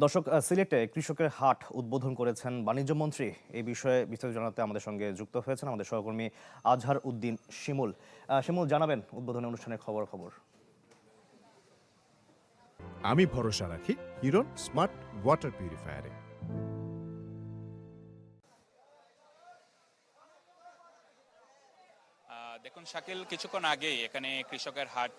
দর্শক, সিলেটে কৃষকের হাট উদ্বোধন করেছেন বাণিজ্য মন্ত্রী। এই বিষয়ে বিস্তারিত জানাতে আমাদের সঙ্গে যুক্ত হয়েছেন আমাদের সহকর্মী আজহার উদ্দিন শিমুল। শিমুল, জানাবেন উদ্বোধনী অনুষ্ঠানের খবর। আমি ভরসা রাখি হিরন স্মার্ট ওয়াটার পিউরিফায়ারে। দেখুন শাকিল, কিছুক্ষণ আগেই এখানে কৃষকের হাট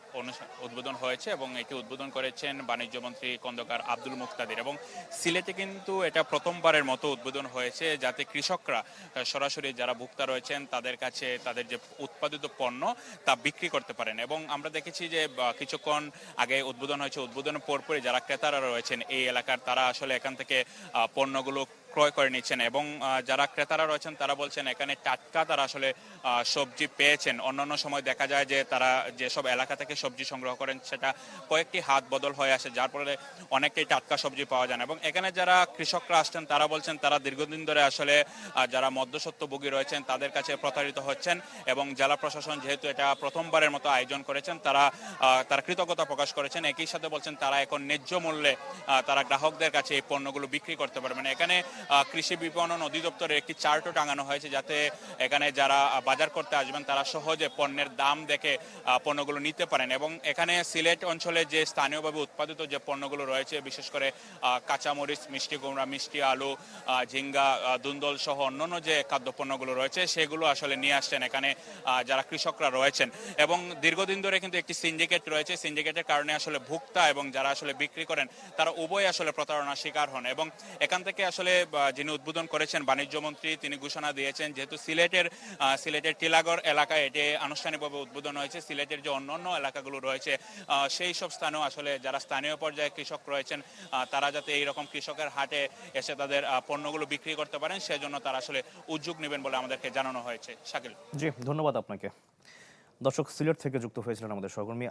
উদ্বোধন হয়েছে এবং এটি উদ্বোধন করেছেন বাণিজ্য মন্ত্রী খন্দকার আব্দুল মুক্তাদির। এবং সিলেটে কিন্তু এটা প্রথমবারের মতো উদ্বোধন হয়েছে যাতে কৃষকরা সরাসরি যারা ভোক্তা রয়েছেন তাদের কাছে তাদের যে উৎপাদিত পণ্য তা বিক্রি করতে পারেন। এবং আমরা দেখেছি যে কিছুক্ষণ আগে উদ্বোধন হয়েছে, উদ্বোধনের পরপরই যারা ক্রেতারা রয়েছেন এই এলাকার তারা আসলে এখান থেকে পণ্যগুলো ক্রয় করে নিচ্ছেন। এবং যারা ক্রেতারা রয়েছেন তারা বলছেন এখানে টাটকা তারা আসলে সবজি পেয়েছেন। অন্যান্য সময় দেখা যায় যে তারা যেসব এলাকা থেকে সবজি সংগ্রহ করেন সেটা কয়েকটি হাত বদল হয়ে আসে, যার ফলে অনেকটাই টাটকা সবজি পাওয়া যায় না। এবং এখানে যারা কৃষকরা আসছেন তারা বলছেন তারা দীর্ঘদিন ধরে আসলে যারা মধ্যস্বত্বভোগী রয়েছেন তাদের কাছে প্রতারিত হচ্ছেন। এবং জেলা প্রশাসন যেহেতু এটা প্রথমবারের মতো আয়োজন করেছেন তারা কৃতজ্ঞতা প্রকাশ করেছেন। একই সাথে বলছেন তারা এখন ন্যায্য মূল্যে তারা গ্রাহকদের কাছে এই পণ্যগুলো বিক্রি করতে পারবেন। এখানে কৃষি বিপণন অধিদপ্তরের একটি চার্টও টাঙানো হয়েছে যাতে এখানে যারা বাজার করতে আসবেন তারা সহজে পণ্যের দাম দেখে পণ্যগুলো নিতে পারেন। এবং এখানে সিলেট অঞ্চলে যে স্থানীয়ভাবে উৎপাদিত যে পণ্যগুলো রয়েছে, বিশেষ করে কাঁচামরিচ, মিষ্টি কুমড়া, মিষ্টি আলু, ঝিঙ্গা, দুন্দল সহ অন্যান্য যে খাদ্যপণ্যগুলো রয়েছে সেগুলো আসলে নিয়ে আসছেন এখানে যারা কৃষকরা রয়েছেন। এবং দীর্ঘদিন ধরে কিন্তু একটি সিন্ডিকেট রয়েছে, সিন্ডিকেটের কারণে আসলে ভোক্তা এবং যারা আসলে বিক্রি করেন তারা উভয় আসলে প্রতারণার শিকার হন। এবং এখান থেকে আসলে যিনি উদ্বোধন করেছেন বাণিজ্য মন্ত্রী, তিনি ঘোষণা দিয়েছেন যেহেতু সিলেটের টিলাগড় এলাকায় এটি আনুষ্ঠানিকভাবে উদ্বোধন হয়েছে, সিলেটের যে অন্যান্য এলাকাগুলো রয়েছে সেই সব স্থানেও আসলে যারা স্থানীয় পর্যায়ে কৃষক রয়েছেন তারা যাতে এইরকম কৃষকের হাটে এসে তাদের পণ্যগুলো বিক্রি করতে পারেন সেজন্য তারা আসলে উদ্যোগ নেবেন বলে আমাদেরকে জানানো হয়েছে। শাকিল। জি, ধন্যবাদ আপনাকে। দর্শক, সিলেট থেকে যুক্ত হয়েছিলেন আমাদের সহকর্মী